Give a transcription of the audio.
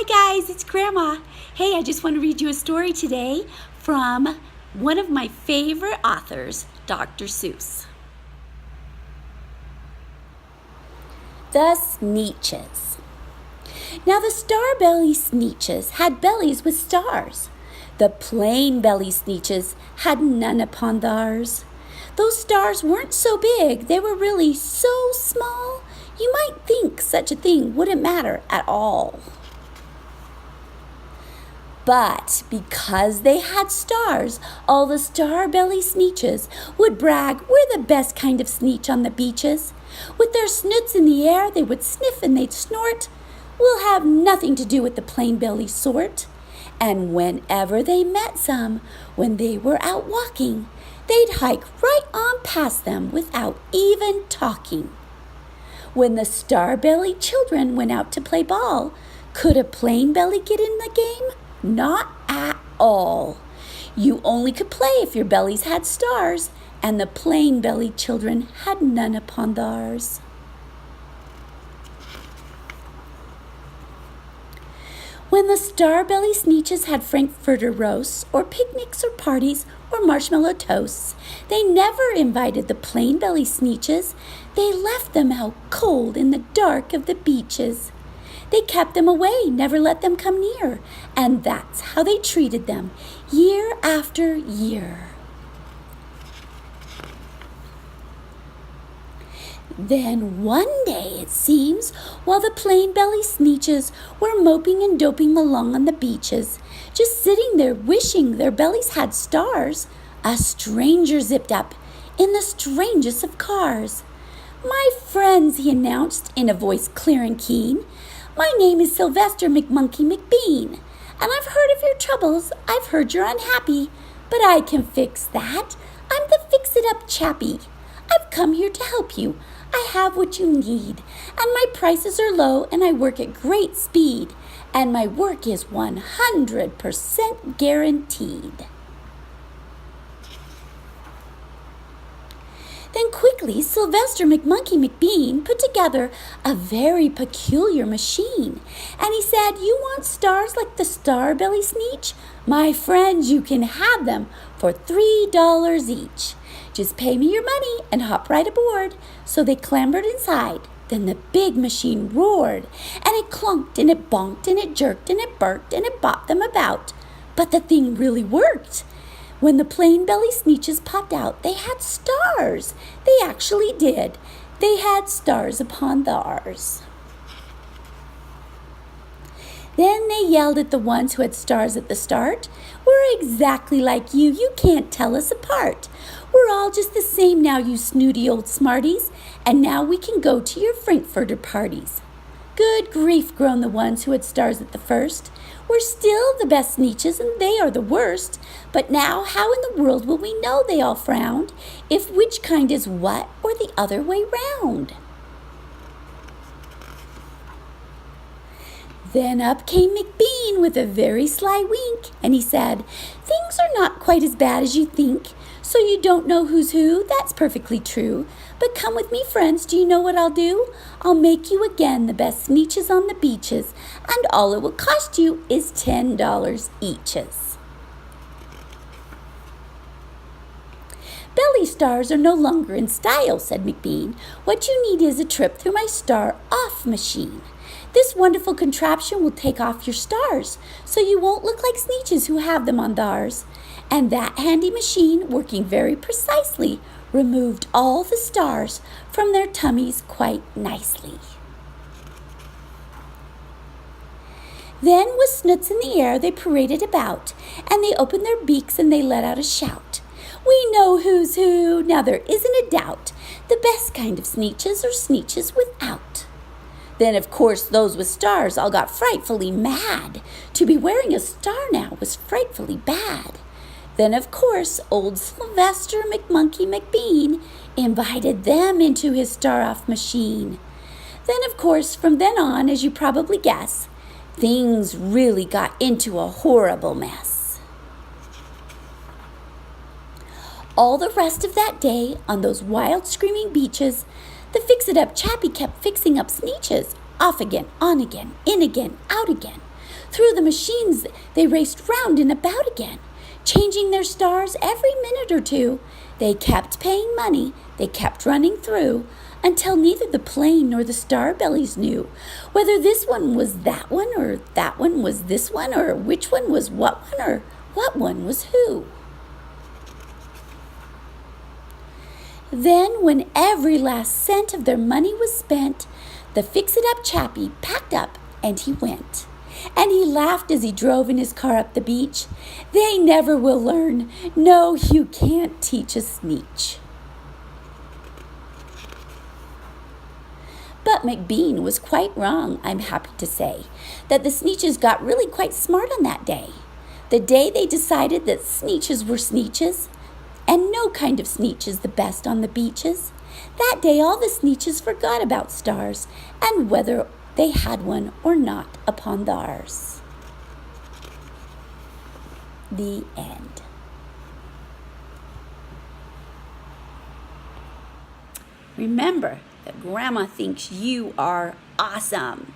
guys, it's Grandma. Hey, I just want to read you a story today from one of my favorite authors, Dr. Seuss. The Sneetches. Now the star-belly Sneetches had bellies with stars. The plain-belly Sneetches had none upon theirs. Those stars weren't so big, they were really so small, you might think such a thing wouldn't matter at all. But because they had stars, all the star-belly Sneetches would brag, we're the best kind of Sneetch on the beaches. With their snoots in the air, they would sniff and they'd snort. We'll have nothing to do with the plain-belly sort. And whenever they met some, when they were out walking, they'd hike right on past them without even talking. When the star-belly children went out to play ball, could a plain belly get in the game? Not at all. You only could play if your bellies had stars, and the plain-bellied children had none upon theirs. When the star-belly Sneetches had Frankfurter roasts, or picnics or parties, or marshmallow toasts, they never invited the plain-belly Sneetches. They left them out cold in the dark of the beaches. They kept them away, never let them come near, and that's how they treated them year after year. Then one day, it seems, while the plain-belly Sneetches were moping and doping along on the beaches, just sitting there wishing their bellies had stars, a stranger zipped up in the strangest of cars. "My friends," he announced in a voice clear and keen, "my name is Sylvester McMonkey McBean, and I've heard of your troubles. I've heard you're unhappy, but I can fix that. I'm the fix-it-up chappie. I've come here to help you. I have what you need, and my prices are low, and I work at great speed, and my work is 100% guaranteed." Then quickly Sylvester McMonkey McBean put together a very peculiar machine, and he said, "You want stars like the star-belly Sneetch? My friends, you can have them for $3 each. Just pay me your money and hop right aboard." So they clambered inside. Then the big machine roared, and it clunked, and it bonked, and it jerked, and it barked, and it bopped them about. But the thing really worked. When the plain-belly Sneetches popped out, they had stars. They actually did. They had stars upon theirs. Then they yelled at the ones who had stars at the start, "We're exactly like you. You can't tell us apart. We're all just the same now, you snooty old smarties, and now we can go to your Frankfurter parties." "Good grief," groaned the ones who had stars at the first. "We're still the best Sneetches, and they are the worst. But now how in the world will we know," they all frowned, "if which kind is what or the other way round?" Then up came McBean with a very sly wink, and he said, "Things are not quite as bad as you think. So you don't know who's who? That's perfectly true. But come with me, friends. Do you know what I'll do? I'll make you again the best Sneetches on the beaches, and all it will cost you is $10 eaches." "Belly stars are no longer in style," said McBean. "What you need is a trip through my star-off machine. This wonderful contraption will take off your stars, so you won't look like Sneetches who have them on theirs." And that handy machine, working very precisely, removed all the stars from their tummies quite nicely. Then with snoots in the air they paraded about, and they opened their beaks and they let out a shout. "We know who's who, now there isn't a doubt. The best kind of Sneetches are Sneetches without." Then, of course, those with stars all got frightfully mad. To be wearing a star now was frightfully bad. Then, of course, old Sylvester McMonkey McBean invited them into his star-off machine. Then, of course, from then on, as you probably guess, things really got into a horrible mess. All the rest of that day, on those wild screaming beaches, the fix-it-up chappie kept fixing up Sneetches, off again, on again, in again, out again. Through the machines they raced round and about again, changing their stars every minute or two. They kept paying money, they kept running through, until neither the plane nor the star bellies knew whether this one was that one, or that one was this one, or which one was what one, or what one was who. Then, when every last cent of their money was spent, the fix-it-up chappie packed up and he went. And he laughed as he drove in his car up the beach. They never will learn. No, you can't teach a Sneetch. But McBean was quite wrong, I'm happy to say, that the Sneetches got really quite smart on that day. The day they decided that Sneetches were Sneetches, and no kind of Sneetch is the best on the beaches. That day all the Sneetches forgot about stars, and whether they had one or not upon theirs. The end. Remember that Grandma thinks you are awesome.